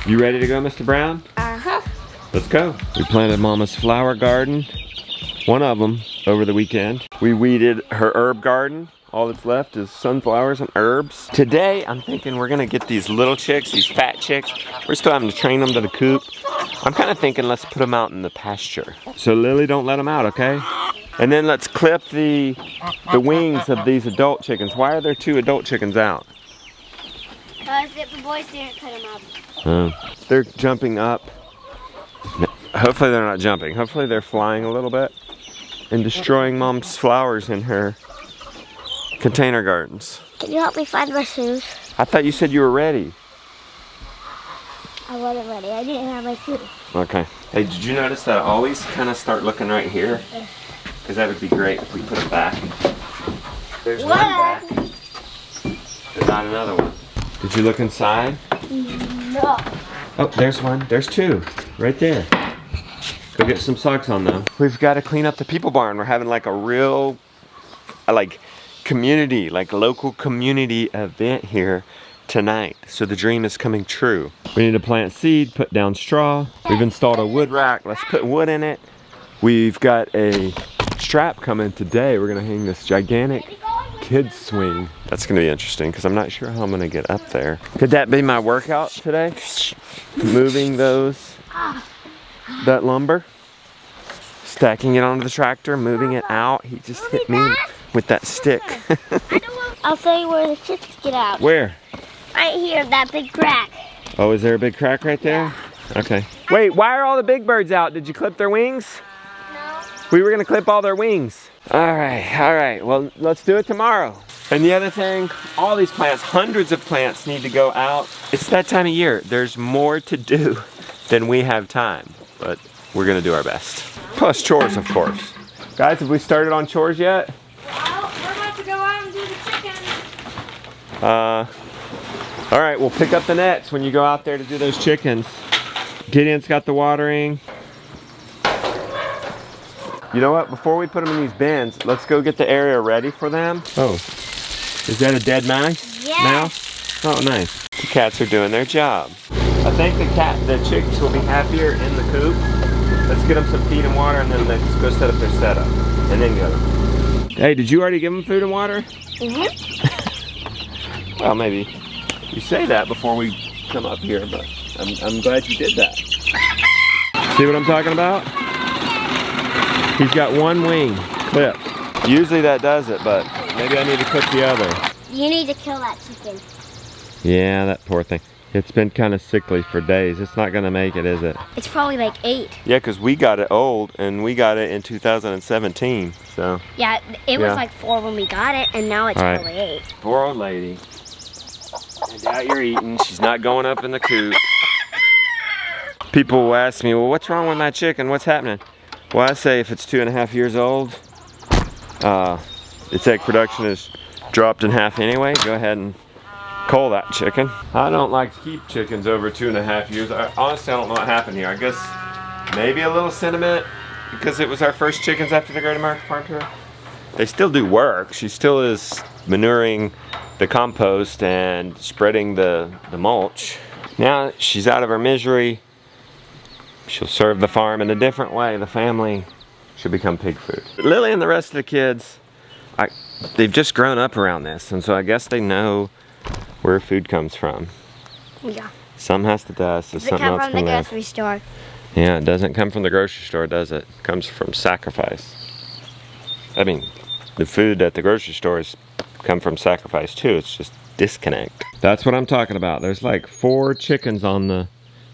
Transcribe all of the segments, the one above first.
You ready to go, Mr. Brown? Uh-huh. Let's go. We planted Mama's flower garden, one of them, over the weekend. We weeded her herb garden. All that's left is sunflowers and herbs. Today, I'm thinking we're gonna get these little chicks, these fat chicks. We're still having to train them to the coop. I'm kind of thinking let's put them out in the pasture. So Lily, don't let them out, okay? And then let's clip the wings of these adult chickens. Why are there 2 adult chickens out? Because the boys didn't cut them up. They're jumping up. Hopefully they're not jumping. Hopefully they're flying a little bit and destroying Mom's flowers in her container gardens. Can you help me find my shoes? I thought you said you were ready. I wasn't ready. I didn't have my shoes. Okay. Hey, did you notice that I always kind of start looking right here? Because that would be great if we put them back. There's one back. There's not another one. Did you look inside? No. Oh, there's one. There's 2. Right there. Go get some socks on though. We've got to clean up the people barn. We're having like a real, community, local community event here tonight. So the dream is coming true. We need to plant seed, put down straw. We've installed a wood rack. Let's put wood in it. We've got a strap coming today. We're gonna hang this gigantic kids swing. That's gonna be interesting because I'm not sure how I'm gonna get up there. Could that be my workout today? Moving that lumber, stacking it onto the tractor, moving it out. He just hit me with that stick. I'll tell you where the chicks get out. Where? Right here, that big crack. Oh, is there a big crack right there? Yeah. Okay. Wait, why are all the big birds out? Did you clip their wings? No. We were gonna clip all their wings. All right. Well, let's do it tomorrow. And the other thing, all these plants, hundreds of plants need to go out. It's that time of year. There's more to do than we have time, but we're gonna do our best. Plus chores, of course. Guys, have we started on chores yet? Well, we're about to go out and do the chickens. All right, we'll pick up the nets when you go out there to do those chickens. Gideon's got the watering. You know what? Before we put them in these bins, let's go get the area ready for them. Oh, is that a dead mouse? Yeah. Mouse? Oh, nice. The cats are doing their job. I think the chicks will be happier in the coop. Let's get them some feed and water, and then let's go set up their setup, and then go. Hey, did you already give them food and water? Well, maybe you say that before we come up here, but I'm glad you did that. See what I'm talking about? He's got one wing clipped. Usually that does it, but maybe I need to clip the other. You need to kill that chicken. Yeah, that poor thing. It's been kind of sickly for days. It's not gonna make it, is it? It's probably like 8. Yeah, because we got it old, and we got it in 2017, so. Yeah, it was like 4 when we got it, and now it's probably 8. Poor old lady. I doubt you're eating. She's not going up in the coop. People will ask me, well, what's wrong with my chicken? What's happening? Well, I say if it's 2.5 years old, its egg production is dropped in half anyway. Go ahead and cull that chicken. I don't like to keep chickens over 2.5 years. Honestly, I don't know what happened here. I guess maybe a little sentiment because it was our first chickens after the Great American Farm Tour. They still do work. She still is manuring the compost and spreading the mulch. Now she's out of her misery. She'll serve the farm in a different way. The family should become pig food. But Lily and the rest of the kids, they've just grown up around this, and so I guess they know where food comes from. Yeah. Some has to die, so something else can live. Does it come from the grocery store? Yeah, it doesn't come from the grocery store, does it? It comes from sacrifice. I mean, the food at the grocery stores come from sacrifice too. It's just disconnect. That's what I'm talking about. There's like 4 chickens on the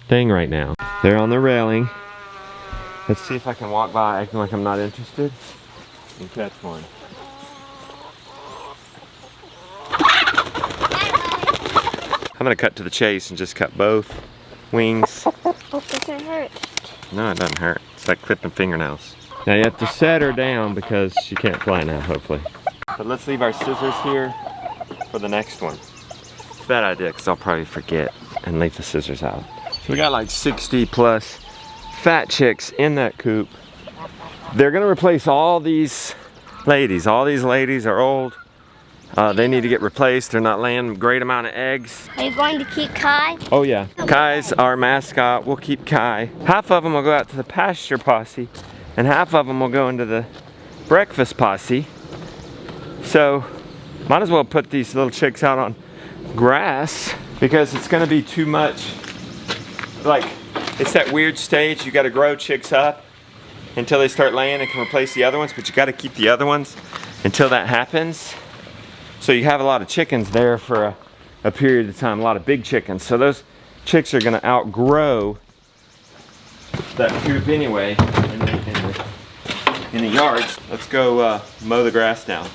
thing right now. They're on the railing. Let's see if I can walk by acting like I'm not interested and catch one. I'm gonna cut to the chase and just cut both wings. Oh, it doesn't hurt. No, it doesn't hurt. It's like clipping fingernails. Now you have to set her down because she can't fly now, hopefully. But let's leave our scissors here for the next one. It's a bad idea because I'll probably forget and leave the scissors out. So we got like 60 plus fat chicks in that coop. They're gonna replace all these ladies. All these ladies are old They need to get replaced. They're not laying a great amount of eggs. Are you going to keep Kai? Oh yeah, Kai's our mascot. We'll keep Kai. Half of them will go out to the pasture posse, and half of them will go into the breakfast posse. So, might as well put these little chicks out on grass because it's gonna be too much. Like, it's that weird stage. You gotta grow chicks up until they start laying and can replace the other ones, but you gotta keep the other ones until that happens. So you have a lot of chickens there for a period of time, a lot of big chickens. So those chicks are gonna outgrow that coop anyway in the yards. Let's go mow the grass now.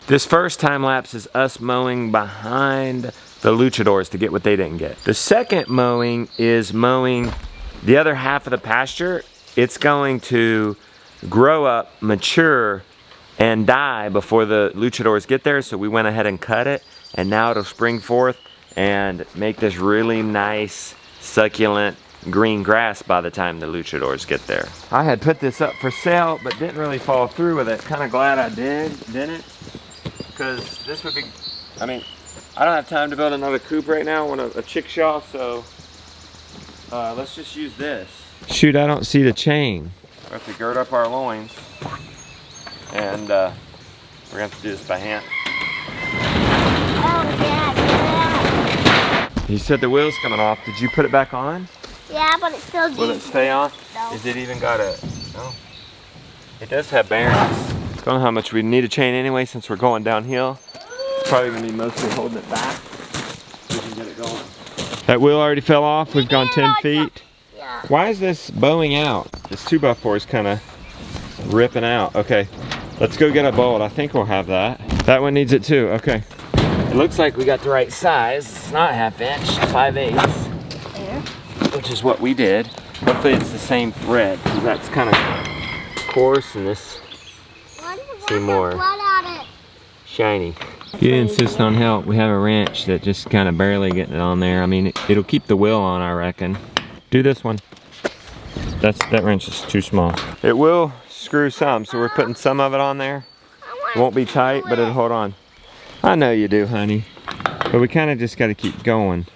This first time lapse is us mowing behind the luchadors to get what they didn't get. The second mowing is mowing the other half of the pasture. It's going to grow up, mature, and die before the luchadors get there, so we went ahead and cut it, and now it'll spring forth and make this really nice, succulent green grass by the time the luchadors get there. I had put this up for sale, but didn't really follow through with it. Kind of glad I didn't, because this would be, I mean, I don't have time to build another coop right now. I want a chickshaw, so let's just use this. Shoot, I don't see the chain. We have to gird up our loins, and we're gonna have to do this by hand. Oh, yeah. You said the wheel's coming off. Did you put it back on? Yeah, but it still Will it stay on? No. Is it even got a, no. It does have bearings. Don't know how much we need a chain anyway since we're going downhill. It's probably gonna be mostly holding it back so we can get it going. That wheel already fell off. We've gone 10 feet. Yeah. Why is this bowing out? This 2x4 is kind of ripping out. Okay, let's go get a bolt. I think we'll have that. That one needs it too. Okay. It looks like we got the right size. It's not 1/2 inch, 5/8, There. which is what we did. Hopefully it's the same thread, because that's kind of coarse and this see more Blood on it. shiny. You insist on help. We have a wrench that just kind of barely getting it on there. I mean, it'll keep the wheel on, I reckon. Do this one. That wrench is too small. It will screw some, so we're putting some of it on there. It won't be tight, but it'll hold on. I know you do, honey. But we kind of just got to keep going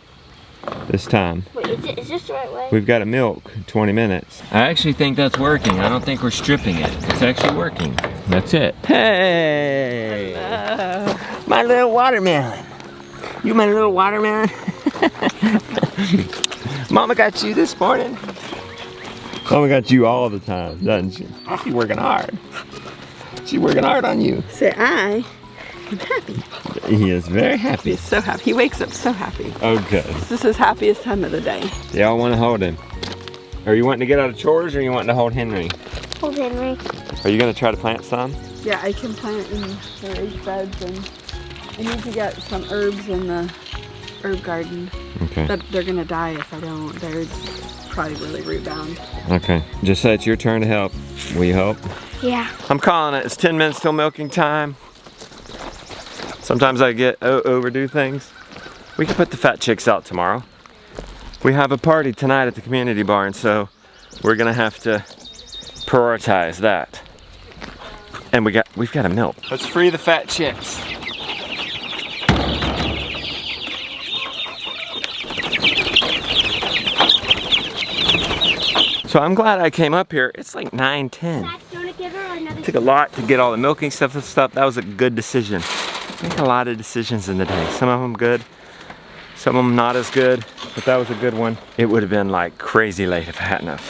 this time. Wait, is this the right way? We've got to milk 20 minutes. I actually think that's working. I don't think we're stripping it. It's actually working. That's it. Hey! Hello. My little watermelon. You my little watermelon? Mama got you this morning. Mama got you all the time, doesn't she? She's working hard. She's working hard on you. Say I am happy. He is very happy. He's so happy. He wakes up so happy. Okay. This is his happiest time of the day. Y'all want to hold him. Are you wanting to get out of chores or are you wanting to hold Henry? Hold Henry. Are you going to try to plant some? Yeah, I can plant in the raised beds, and I need to get some herbs in the herb garden. Okay. But they're gonna die if I don't. They're probably really root bound. Okay. Just say it's your turn to help. Will you help? Yeah. I'm calling it. It's 10 minutes till milking time. Sometimes I get overdo things. We can put the fat chicks out tomorrow. We have a party tonight at the community barn, so we're gonna have to prioritize that. And we've got to milk. Let's free the fat chicks. So I'm glad I came up here. It's like 9:10. It took a lot to get all the milking stuff and stuff. That was a good decision. Make a lot of decisions in the day. Some of them good, some of them not as good, but that was a good one. It would have been like crazy late if I hadn't have.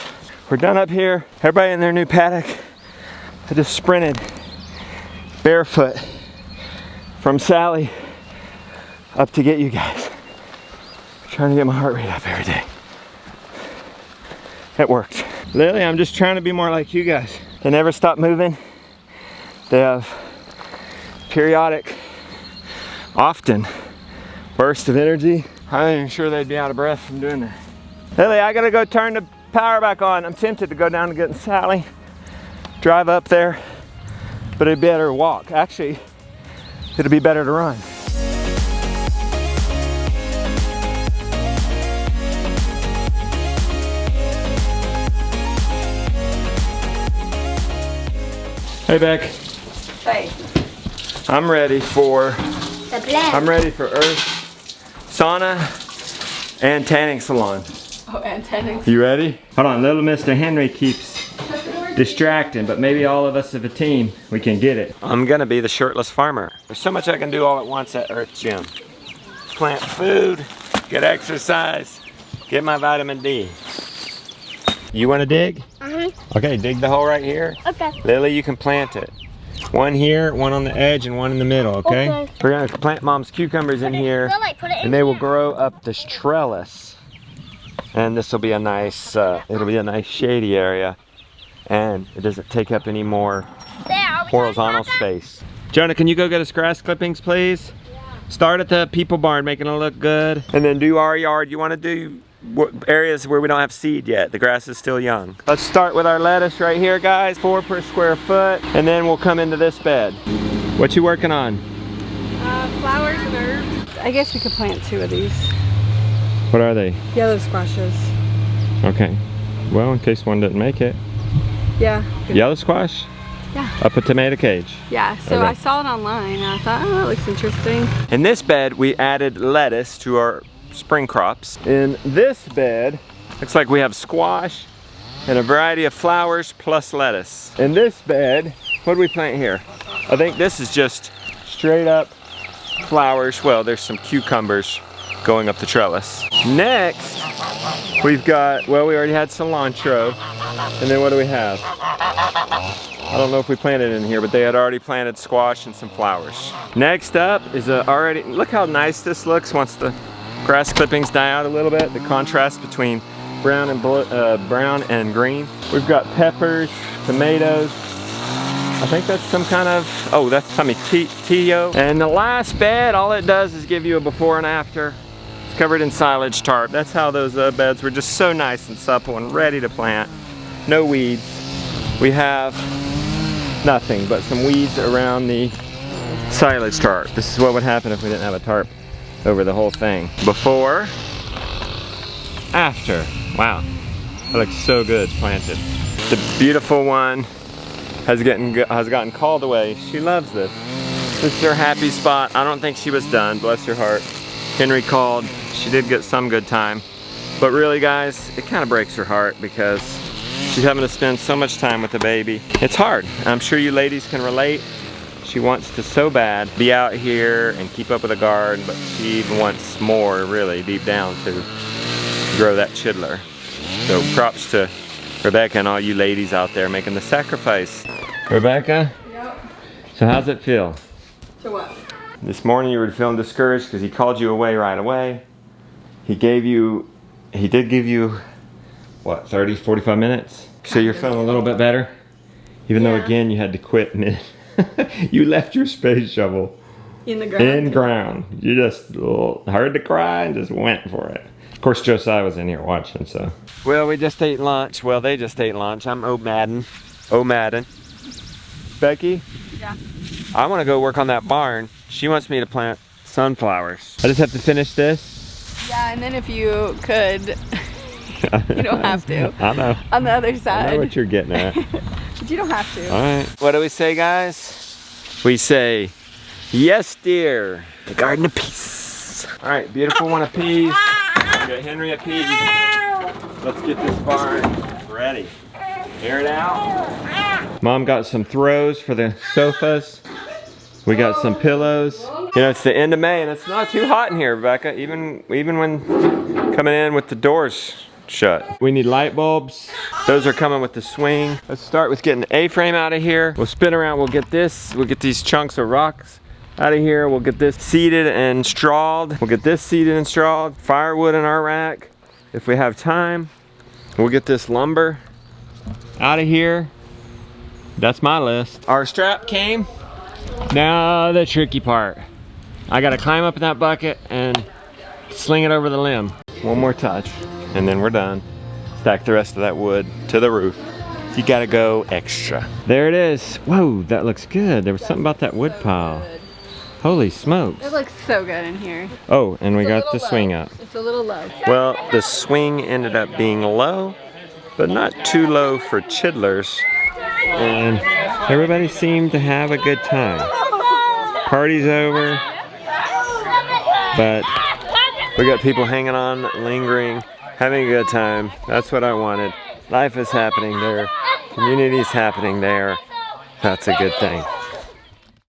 We're done up here. Everybody in their new paddock. I just sprinted barefoot from Sally up to get you guys. Trying to get my heart rate up every day. It worked. Lately, I'm just trying to be more like you guys. They never stop moving. They have periodic, often, bursts of energy. I'm not even sure they'd be out of breath from doing that. Lily, I gotta go turn the power back on. I'm tempted to go down and get Sally, drive up there, but it'd be better to walk. Actually, it'd be better to run. Hey, Beck. Hey. I'm ready for The blend. I'm ready for Earth, sauna, and tanning salon. Oh, and tanning. You ready? Hold on, little Mr. Henry keeps distracting, but maybe all of us as a team, we can get it. I'm gonna be the shirtless farmer. There's so much I can do all at once at Earth Gym. Plant food, get exercise, get my vitamin D. You wanna dig? Okay, dig the hole right here. Okay. Lily, you can plant it. One here, one on the edge, and one in the middle, okay? Okay. We're gonna plant Mom's cucumbers in here, Put it in and they will here. grow up this trellis. And this will be a nice, it'll be a nice shady area. And it doesn't take up any more There, are we horizontal done, Papa? space. Jonah, can you go get us grass clippings, please? Start at the people barn, making it look good. And then do our yard. You wanna do areas where we don't have seed yet. The grass is still young. Let's start with our lettuce right here, guys. 4 per square foot. And then we'll come into this bed. What you working on? Flowers and herbs. I guess we could plant 2 of these. What are they? Yellow squashes. Okay. Well, in case one didn't make it. Yeah. Yellow squash? Yeah. Up a tomato cage. Yeah, so Okay. I saw it online and I thought, oh, that looks interesting. In this bed, we added lettuce to our spring crops. In this bed, looks like we have squash and a variety of flowers plus lettuce. In this bed, what do we plant here? I think this is just straight up flowers. Well, there's some cucumbers going up the trellis. Next, we've got, well, we already had cilantro. And then what do we have? I don't know if we planted in here, but they had already planted squash and some flowers. Next up is already, look how nice this looks once the grass clippings die out a little bit. The contrast between brown and brown and green. We've got peppers, tomatoes. I think that's some kind of, oh, that's tomatillo. And the last bed, all it does is give you a before and after. It's covered in silage tarp. That's how those beds were just so nice and supple and ready to plant. No weeds. We have nothing but some weeds around the silage tarp. This is what would happen if we didn't have a tarp over the whole thing. Before, after. Wow, that looks so good planted. The beautiful one has gotten called away. She loves this. This is her happy spot. I don't think she was done, bless her heart. Henry called, she did get some good time. But really guys, it kind of breaks her heart because she's having to spend so much time with the baby. It's hard. I'm sure you ladies can relate. She wants to so bad be out here and keep up with the garden, but she even wants more, really, deep down to grow that chidler. So props to Rebecca and all you ladies out there making the sacrifice. Rebecca? Yep. So how's it feel? To what? This morning you were feeling discouraged because he called you away right away. He did give you, what, 30, 45 minutes? So you're feeling a little bit better? Even though again you had to quit mid. You left your space shovel In the ground? in ground. You just heard the cry and just went for it. Of course Josiah was in here watching, so. Well, we just ate lunch. Well, they just ate lunch. I'm O'Madden. Becky? Yeah. I want to go work on that barn. She wants me to plant sunflowers. I just have to finish this. Yeah, and then if you could, you don't have to. I know. On the other I know side. what you're getting at. But you don't have to. All right. What do we say, guys? We say, yes, dear. The garden of peace. All right, beautiful one of peas. Get Henry a pea. Let's get this barn ready. Air it out. Mom got some throws for the sofas. We got some pillows. You know, it's the end of May and it's not too hot in here, Rebecca, even when coming in with the doors shut. We need light bulbs. Those are coming with the swing. Let's start with getting the A-frame out of here. We'll spin around, we'll get these chunks of rocks out of here. We'll get this seeded and strawed. We'll get this seeded and strawed. Firewood in our rack if we have time. We'll get this lumber out of here. That's my list. Our strap came. Now the tricky part. I gotta climb up in that bucket and sling it over the limb. One more touch and then we're done. Stack the rest of that wood to the roof. You gotta go extra. There it is. Whoa, that looks good. There was something about that wood pile. Holy smokes. It looks so good in here. Oh, and we got the swing up. It's a little low. Well, the swing ended up being low, but not too low for chidlers. And Everybody seemed to have a good time. Party's over, but we got people hanging on, lingering, having a good time. That's what I wanted. Life is happening there. Community's happening there. That's a good thing.